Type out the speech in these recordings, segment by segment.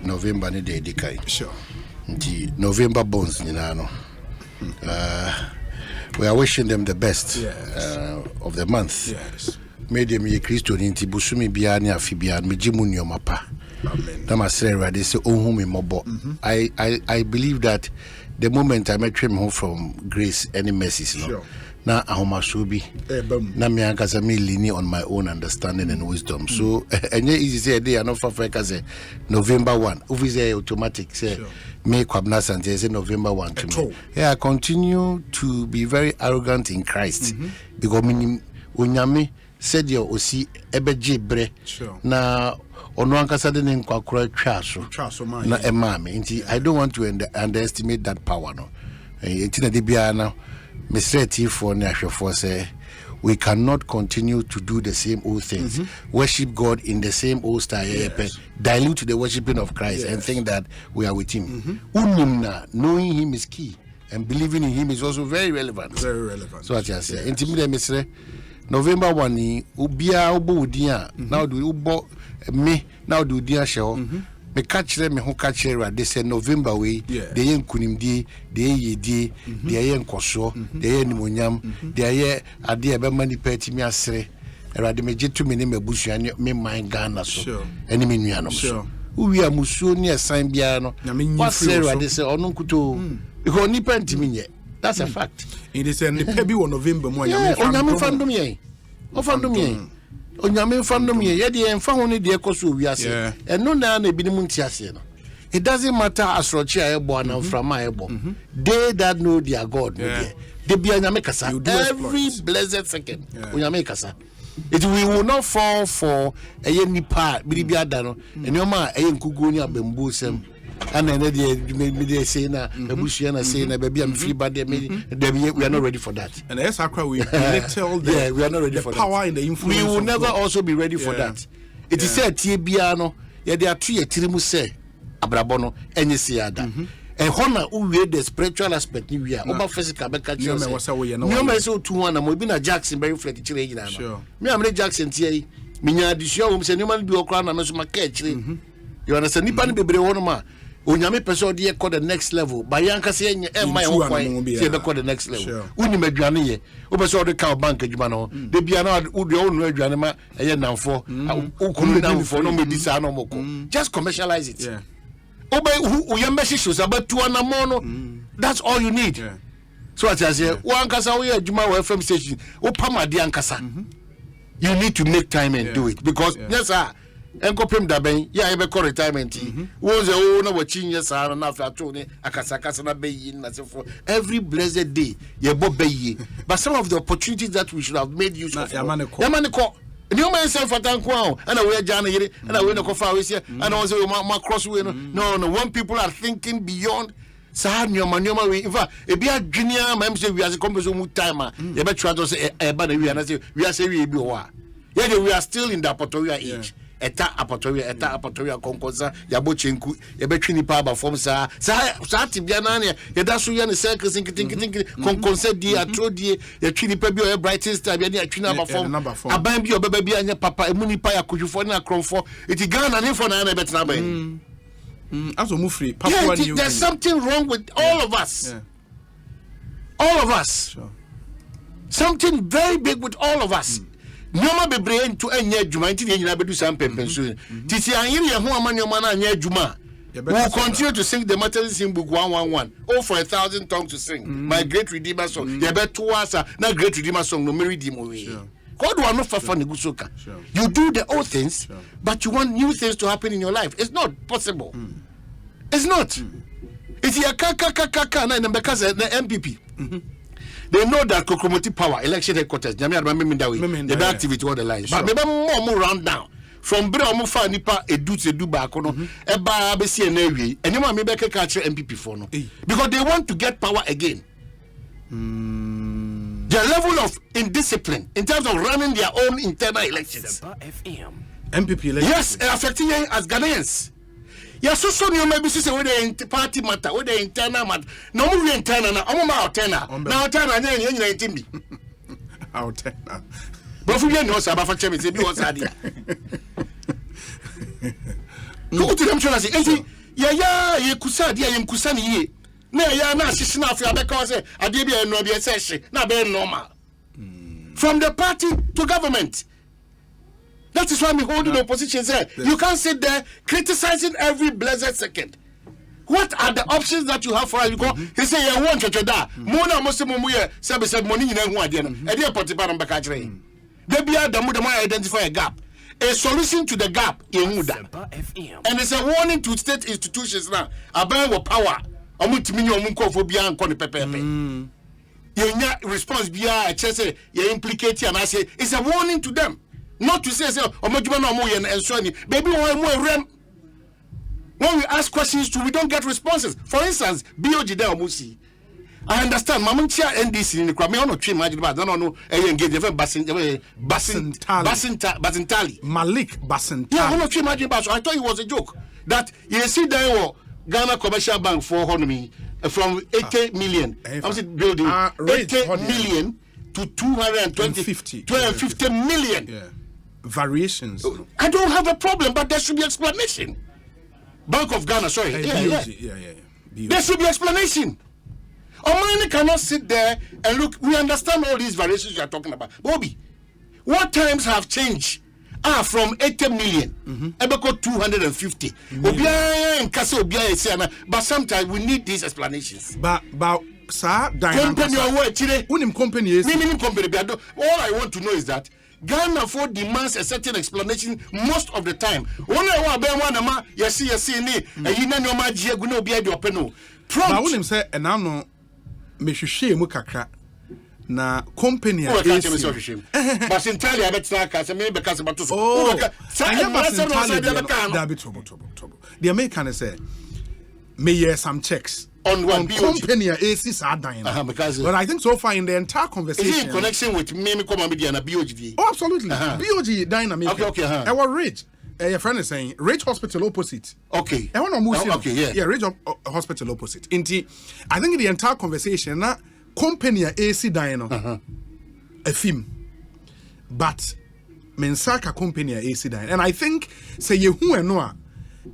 November ni de dikai. Sure. The November bones ni nano. We are wishing them the best of the month. Yes. Medium ye Christo ninti busumi biya ni afibia mejimu nyomapa. Amen. They say, oh, me mobo. I believe that the moment I met him home from grace, any mercies, no. Now I must be. Now me ankaza me leaning on my own understanding and wisdom. So and easy say they are not for say November 1. If say automatic say me kwabnas and say November 1 to me. Yeah, I continue to be very arrogant in Christ because me unyame said you osi ebeje bre na ono ankasa de nkwakura twaso na emame nti I don't want to underestimate that power no nti de bia na mesreti for na hwefo say we cannot continue to do the same old things worship God in the same old style dilute the worshiping of Christ and think that we are with him unumna knowing him is key and believing in him is also very relevant so what I say nti me mesre November 1 ni ubia obo udia now do ubo me now do dia show me catch them me ho catch they say November we they yen kunimdi they yedi they yen koso they yen nimonyam they ye ade e be mani peti mi asere erade me jetu me ne mabusua me man Ghana so eni me nuanom so uwi amusuo ni esan bia no what say erade say ono nkuto because ni penti mi nye. That's a fact. It is an epebi on November mo onyame fandom ye. Ofandom ye. Onyame fandom ye. Ye de enfa ho ne de ekoso wiase. Eno na na ebinim ntiase no. It doesn't matter asrochi ayebo na frama ayebo. They that know their God no there. They be onyame kasa. Every blessed second. Onyame kasa. It we will not fall for eye nipa biribi ada no. Enoma eye nkugu ni abembu sem. And then they say na Babusiana say na baby I'm free but we are not ready for that. And that's how we tell the we are not ready for power that. And the influence. We will never also be ready for that. It is said Tiebiano, there are 3 tirimu say abrabono any siada. And honor who the spiritual aspect we are over physical but catch you no so 2-1 and we been a Jackson very flat sure. Me am Jackson tie minya adisua say no man be okra na me so make you understand nipa ni bebre wono ma onyame pese odi e call the next level ba yanka se enye e mai ho kwan se be call the next level uni madwane ye wo pese odi ka bank adwuma no de bia na odi onu adwane ma eye namfo ukunu namfo no medisa no moko just commercialize it obe uyambe shisho sabatu na mono that's all you need so what I say wankasa we adwuma wa FM station wo pamade ankasa you need to make time and do it because yes sir enko pem da ben ya ebe ko retirement wo ze wo na wachi nye sa na afa to ne akasakasa na beyi na sefo every blessed day ye bo beyi but some of the opportunities that we should have made use of yamaniko ni o man say fatan ko an ana we jana yire ana we na ko fa we say ana wo say ma cross we no when people are thinking beyond sa nyoma we in fact e bia dwenia ma say we as compose mu time ye be try to say e ba na we na say we say we bi ho a ye we are still in the Apotoria age eta Apotoria konkosa yabo chenku yebetwi nipa aba form sa tibia na ne yeda so ye ne circle sinkitinkitin konkonsa di atrodie yetwi nipa bi o brightest star bia ne atwi na aba form aban bi obeba bi anya papa emu nipa yakudwufo na kromfo iti Ghana ne for na na betna aban aso mu free papa ni there's something wrong with all of us all of us sure. Something very big with all of us nyoma bebre into enya adwuma nti ne nyina bedu sam pempensu titi anyire ye ho amanyoma na anya adwuma we will continue to sing the Matthew book 111 for 1,000 tongues to sing my great redeemer song ye beto asa na great redeemer song no redeem we God will not for negusoka you do the old things but you want new things to happen in your life it's not possible it's not it's ya kaka na because the MPP they know that Kokromoti power election headquarters nyame adama memindawe the activity all the lines but maybe more round down from bre omo fa nipa edu ba ko no e ba be sie na awie enyoma me be keka kire MPP for no because they want to get power again their level of indiscipline in terms of running their own internal elections MPP elections yes affecting as Ghanaians. Yes, so you maybe say we the party matter, we the internal matter. No we internal na, omo ma internal. Na internal na yen nyina ntimbi. Internal. But fu yen no sa ba fa chemi say bi won sa dia. Go to them trying to say, yeah, you kusadi, I am kusani ye. No, ya na shishina for because I did be a no be a session, not very normal. From the party to government. That is why I'm holding the opposition there. You can't sit there criticizing every blessed second. What are the options that you have for us? He say, "I want to do that." Mona Muslim muye said money in one day. A dear Potiparam Bakajre. They be the Muda identify a gap. A solution to the gap in Muda. And it's a warning to state institutions now. A ban of power. Amutimino Munko for beyond Connie Pepe. Your response be a chese, you implicate and I say it's a warning to them. Not to say, and so on. Baby, when we ask questions we don't get responses. For instance, BOG there Musi. I understand. Mamuntia NDC in the crowd. Me on no tree imagine, but I don't know. Engage Basintali. Malik Basintali. Yeah, I no tree imagine, but I thought it was a joke. That you see there Ghana Commercial Bank for economy from 80 million. I was building 80 million to 250 million. Yeah. Variations. I don't have a problem, but there should be explanation. Bank of Ghana, sorry. Yeah. There should be explanation. Omanhene cannot sit there and look. We understand all these variations you are talking about. Bobby, what times have changed? From 80 million, about 250. But sometimes we need these explanations. But sir, company company is all I want to know is that Ghana for demands a certain explanation most of the time. When I want to yes, say, and I know, Meshushi Mukaka. Na company but entirely I bet because about the American say may some checks on company AC because but I think so far in the entire conversation is in connection with me come media and BOG. Oh, absolutely. BOG dynamic. Okay. Our Rich your friend is saying Rich Hospital opposite. Okay. Yeah, Rich Hospital opposite. I think in the entire conversation company AC Dino a film, but Mensaka company AC Dino, and I think say you who and no,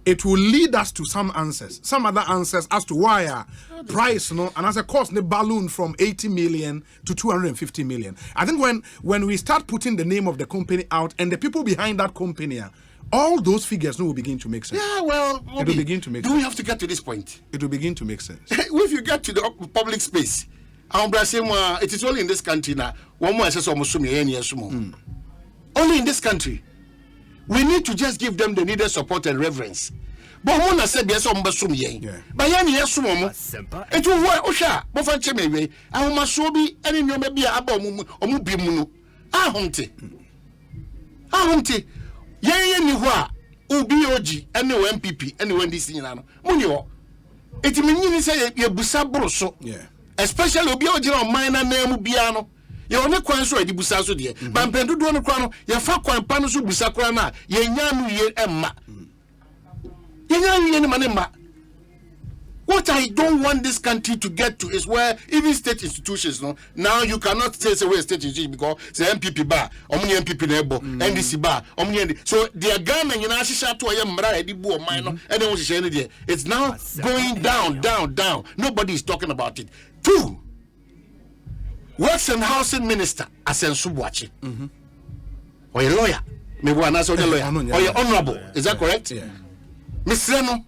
it will lead us to some other answers as to why price and as a cost the balloon from 80 million to 250 million. I think when we start putting the name of the company out and the people behind that company, all those figures will begin to make sense. Yeah, well, it will begin to make sense. Do we have to get to this point? It will begin to make sense. If you get to the public space. It is only in this country now. Only in this country. We need to just give them the needed support and reverence. But when I said yes, but it will work. Osha, Bofanche Mewe, I will be any no maybe about Omubimunu. Ahunte. Niwa, UBOG, any MPP, anyone this thing. Munio. It means say you busabroso. Yeah. Especially obi ojira minor name biano ye one kwan so adi busa so de ba mpendu do no kwa no ye fa kwan pa no so busa kra na ye nya no ye emma ye nya ye ni manemma. What I don't want this country to get to is where even state institutions now you cannot say away state institutions because the MPP bar omni MPP na ebo NDC bar omni so they are Ghana you know shisha to ya mra edi bu o man no and then shisha ni there it's now going down. Nobody is talking about it. 2 Works and Housing Minister Asensu Boachi or a lawyer maybe one as a lawyer or your honorable is that correct? Yeah. Mr. No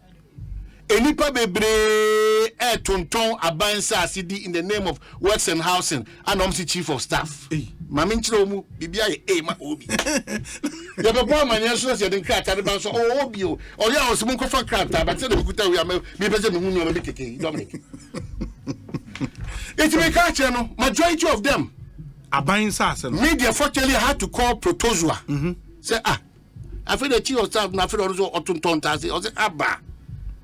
Enipa bebre tonton abansa CD in the name of Works and Housing and Omsi Chief of Staff. Mami nchiro mu bibia ye ma obi. Ya bebo amanya so se den krata de ban so obi o. Ori a osimo nkofa krata but say dem kuta wi am me pese me hunu no be keke Dominic. It may catch majority of them abansa media fortunately had to call protozoa. Say I feel the chief of staff na feel also otunton ta say o say aba.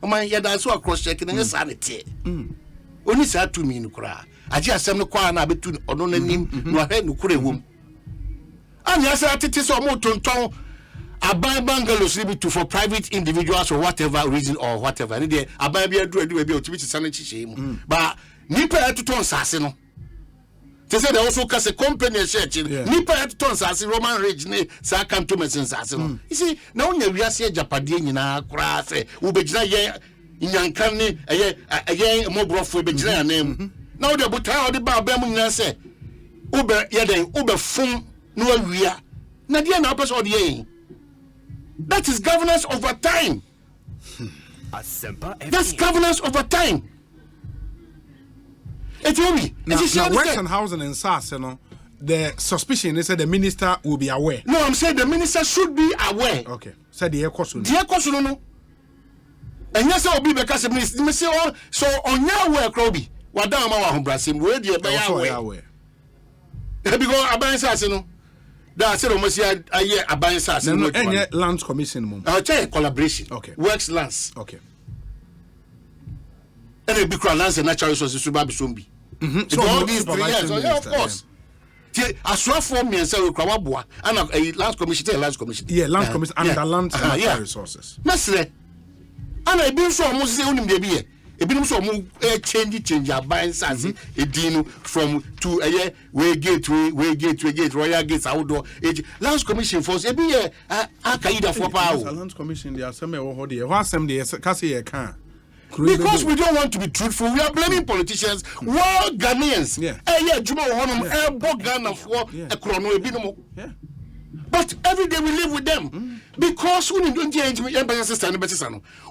Man ya da so across checking and sanity. Only say to me nukura. Aji asem no kwa na betu ono nanim no ahwe nukure wom. Anya say atete so mo tonton aban bungalows to for private individuals or whatever reason or whatever. Any dey aban bia do bi o tibi sane chiche mu. But nipa etoton sase no. They say they also cast a company church. Nipa at tons as Roman Ridge, sa cantonments and sassino. You see, now we are saying Japadini na craft, Ubejna Yankani, a young mobile for Bejna name. Now the Buta the Barbam say Uber Yaden, Uber Fum, no we are. Nadia Napas or the that is governance over time. That's governance over time. Now, Western Housing and SAS, you know, the suspicion is that the minister will be aware. No, I'm saying the minister should be aware. Okay. Said the Ekosiisen. The Ekosiisen, no. And yes, I'll be because the minister say, oh, so on your way, Krobi, what down my home, Brasim, where do you be aware? Because Aban SAS, you know, that's it almost a year Aban SAS. No, any Lands Commission. I'll tell you collaboration. Okay. Works lands. Okay. And a big lands and natural resources to Babi Sumbi. So all these 3 years, of course. As well for me and say Krawabwa and a land commission, land commission. Yeah, land commission and the land and natural resources. Mesre. And I been so almost say unim de be. E been so mo change buying sans e dino from to a way gate royal gates outdoor land commission force e be akaida for power. Land commission they are some ho dey. Ho asem dey case e can. Because we don't want to be truthful, we are blaming politicians, world Ghanaians. But every day we live with them. Because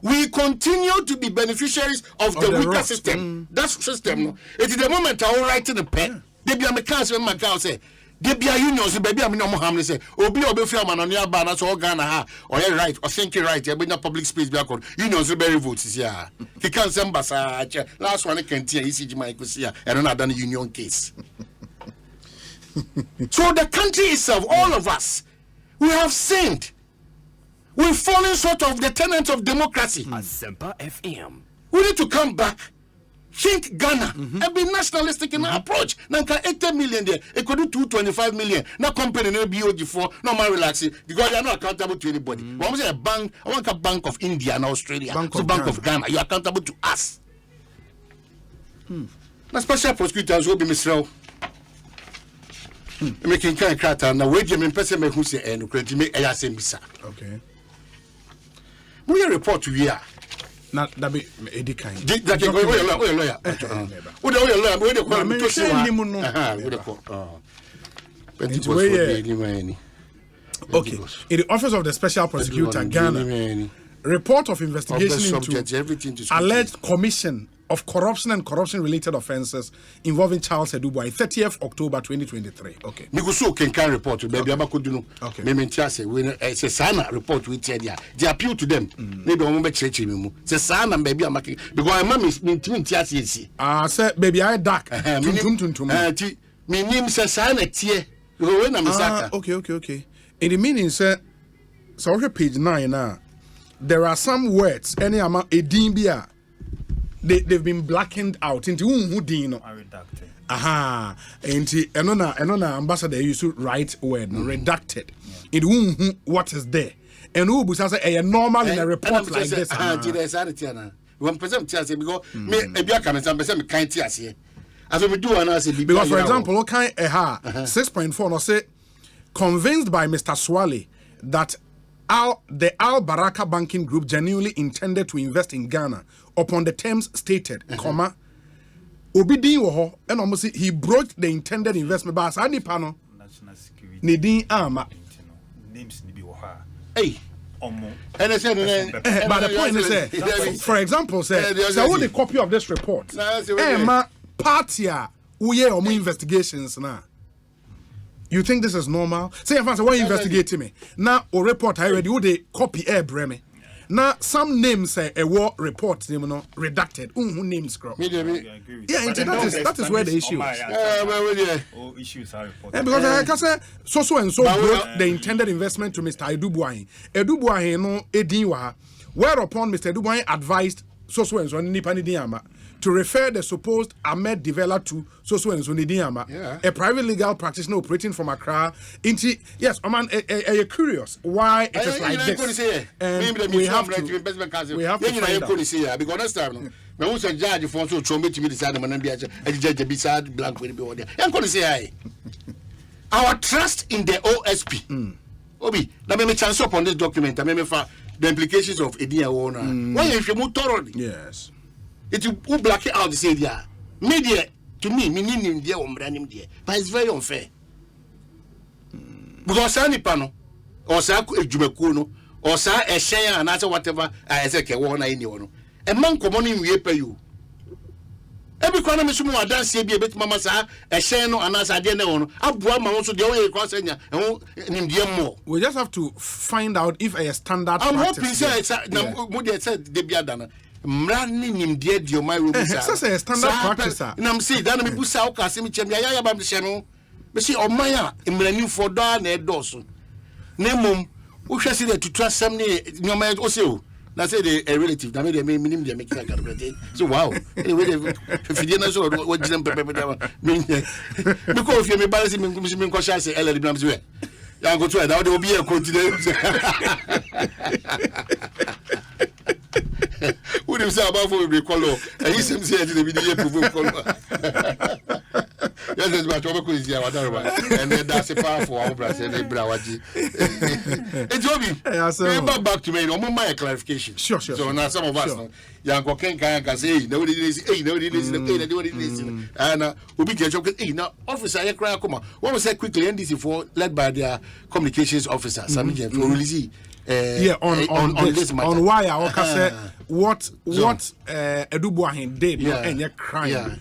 we continue to be beneficiaries of the weaker system. That system. It is the moment I will write in the pen. They be a mechanic when my cow say. They be a unions, baby, I'm no harm. Say, Obi Film on your banner, so Ghana ha, or you're right, or think you're right, you're in public space, be a code. Unions, very votes, yeah. He can't send Bassa, last one I can tell ECG Mike, and another union case. So the country itself, all of us, we have sinned. We've fallen short of the tenets of democracy. FM. We need to come back. Think Ghana and be nationalistic in our approach. Nanka 80 million there, it could do 225 million. No company, no BOG4, no more relaxing because they are not accountable to anybody. When we say a bank, I want a Bank of India and Australia, Bank of Ghana, you are accountable to us. The special prosecutors will be Mr. Making kind of crater now. Wait, you mean, person who say, and credit me, I say, okay. We report to here. Not that be Eddie kind. That can go away, lawyer. Okay. In the Office of the Special Prosecutor, Ghana, report of investigation into alleged commission of corruption and corruption-related offences involving Charles Edubwai, 30th October 2023. Okay. Miguso can report to baby Abakuduno. Okay. Mementiase, when it's a sana report with Tedia. They appeal to them. Maybe I won't make church in it's a son and baby I'm making because my mom is in Tiasi. Ah, sir, baby, I dark. My name says Sana Tie. Okay. In the meaning, sir, so page 9 now. There are some words, any amount, a dimbia. They've been blackened out into who dino. Redacted. Aha. Into another ambassador used to write word redacted. In whom what is there? And who was a normal in a report like this. One person tells me because me a black and some person can't see us here. As we do and I say because for example, okay, 6.4 no say convinced by Mr. Swale that the Al Baraka Banking Group genuinely intended to invest in Ghana upon the terms stated, comma, Obidin woho, and almost he broached the intended investment by Sani Pano, national security, Nidin Ama. Names Nibi Waha. Hey, but the point is, for example, say, so what the copy of this report? Ma partia, uye omu investigations now. You think this is normal? Say, if I say, why investigating me? Now, or report I already, would they copy air breme? Now, some names say a war report, redacted. Who names crop? Yeah, that is where the issue is. Issues are reported. And because I can say, so and so brought the intended investment to Mr. Edubwai. Edubwai, no, Edinwa, whereupon Mr. Edubwai advised so and so nipa ni diama to refer the supposed Ahmed developer to so and so ni diama. A private legal practitioner operating from Accra. Yes, man, are you curious why it is like this? And we have to find out. Because next time, me who say judge for so chombe to me decide man be a judge beside blank will be on there. I'm going to say our trust in the OSP. Obi, na me chance up on this document. I me for the implications of Edia owner. Why if you move thoroughly? Yes. It will black it out the say there. Media to me, meaning there or branding there. But it's very unfair. Because any panel or sa ejumekuno or sa a share and answer whatever I say ke wona any. A man common in we pay you. Every corner me sumo adanse bi ebet mama sa e hyen no anasa de na won aboa ma won so de o ye kwa sanya nim de mo. We just have to find out if a standard I'm practice. hoping say na mo de say de bia da na mra ni nim de o my room sa. Say a standard practice. Na me say da na me busa o ka se me chem ya ba me hye no. Me say o man a mrani for do na e do so. Na mom wo hwe se de tutrasem ne nyoma o se o. Na say a relative na me de minim de make like that. So wow. Anyway, if you didn't know what them pepe me because if you me balance me ko share say LL blam say ya go to that will be a continue. Who them say about for we call and he say the video prove call. Yes, that's what we could see our and that's a powerful our brother and brawaji. It's Obi. Back to me, no more clarification. Sure. So now some of us, young can say, no, it is, no, it is, and we be getting now. Officer, I cry, come on. What was that quickly? NDC for led by their communications officer, Sammy release. On this matter. On why I say what Edubuahin did not any crime.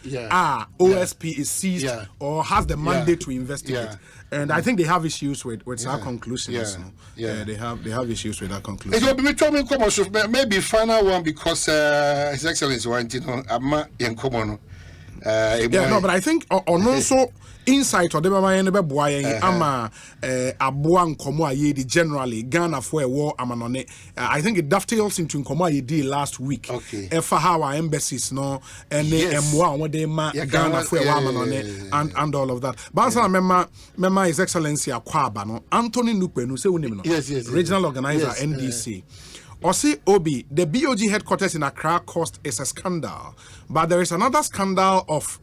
OSP is seized or has the mandate to investigate. And I think they have issues with our conclusions. They have issues with our conclusions. It will be coming common, maybe final one because His Excellency wanted I'm not in common. But I think on also insight or the ama aboa nkomo ayedi generally Ghana for a war amanone. I think it dovetails into nkomo ayedi last week. Efa how our embassies no and emwa won dey ma Ghana for a war amanone and all of that. But answer member His Excellency Akwaba no Anthony Nupenu say unim no. Regional organizer NDC. Osi Obi, the BOG headquarters in Accra cost is a scandal. But there is another scandal of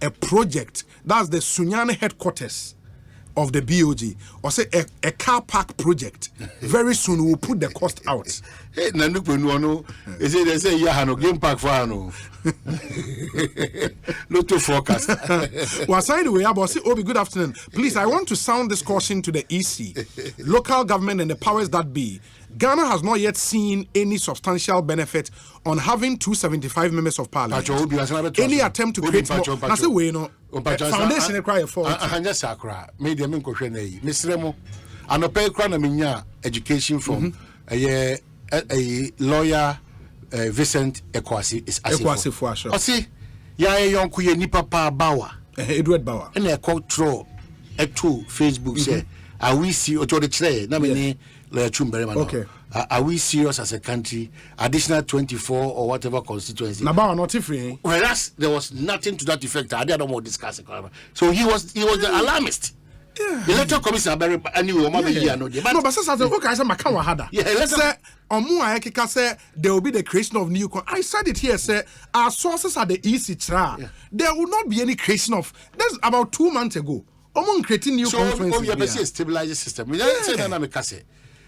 a project. That's the Sunyani headquarters of the BOG. Or say a car park project. Very soon we'll put the cost out. Hey, Nanupenu, is it they say no game park for no? Not to forecast. Well, aside the way, Obi, good afternoon. Please, I want to sound this caution to the EC, local government and the powers that be. Ghana has not yet seen any substantial benefit on having 275 members of parliament. Any attempt to create more, that's the way, foundation require for education from a lawyer Vincent Ekosiisen is Ekosiisen. I see ya yonku ye nipa pa bawa Edward Bawa and a control a two Facebook say are we see or the tray na me okay. Are we serious as a country? Additional 24 or whatever constituency. Nabawa not free. Whereas there was nothing to that effect. I don't want to discuss it. So he was the alarmist. The electoral commission very anyway. No, but since I said okay, I said Makawa Hada. Let's say Omua Ekika say there will be the creation of new. I said it here. Say our sources are the EC tra. There will not be any creation of. That's about 2 months ago. Omon creating new conferences. So stabilize the system.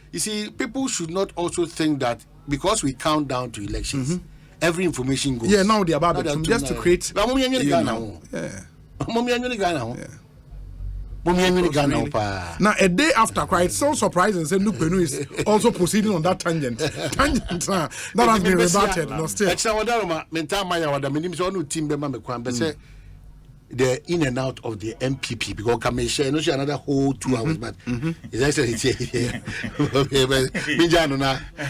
You see, people should not also think that because we count down to elections, every information goes. Yeah, now they're about just to create. Now, a day after, quite so surprising, said Nupenu is also proceeding on that tangent. That has been rebutted. No, still. The in and out of the MPP because can share no another whole 2 hours, but it's actually here.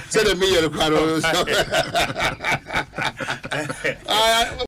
Said the